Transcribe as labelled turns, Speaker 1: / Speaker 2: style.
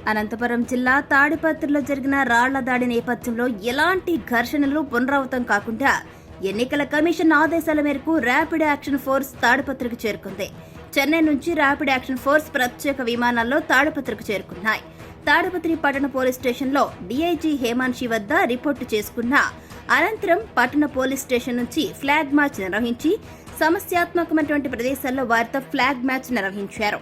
Speaker 1: అనంతపురం జిల్లా తాడిపత్రిలో జరిగిన రాళ్ల దాడి నేపథ్యంలో ఎలాంటి ఘర్షణలు పునరావృతం కాకుండా ఎన్నికల కమిషన్ ఆదేశాల మేరకు ర్యాపిడ్ యాక్షన్ ఫోర్స్ తాడిపత్రికి చేరుకుంది. చెన్నై నుంచి ర్యాపిడ్ యాక్షన్ ఫోర్స్ ప్రత్యేక విమానాల్లో తాడిపత్రికి చేరుకున్నాయి. తాడిపత్రి పట్టణ పోలీస్ స్టేషన్లో డీఐజీ హేమాన్షి వద్ద రిపోర్టు చేసుకున్న అనంతరం పట్టణ పోలీస్ స్టేషన్ నుంచి ఫ్లాగ్ మార్చ్ నిర్వహించి సమస్యాత్మకమైనటువంటి ప్రదేశాల్లో వారితో ఫ్లాగ్ మార్చ్ నిర్వహించారు.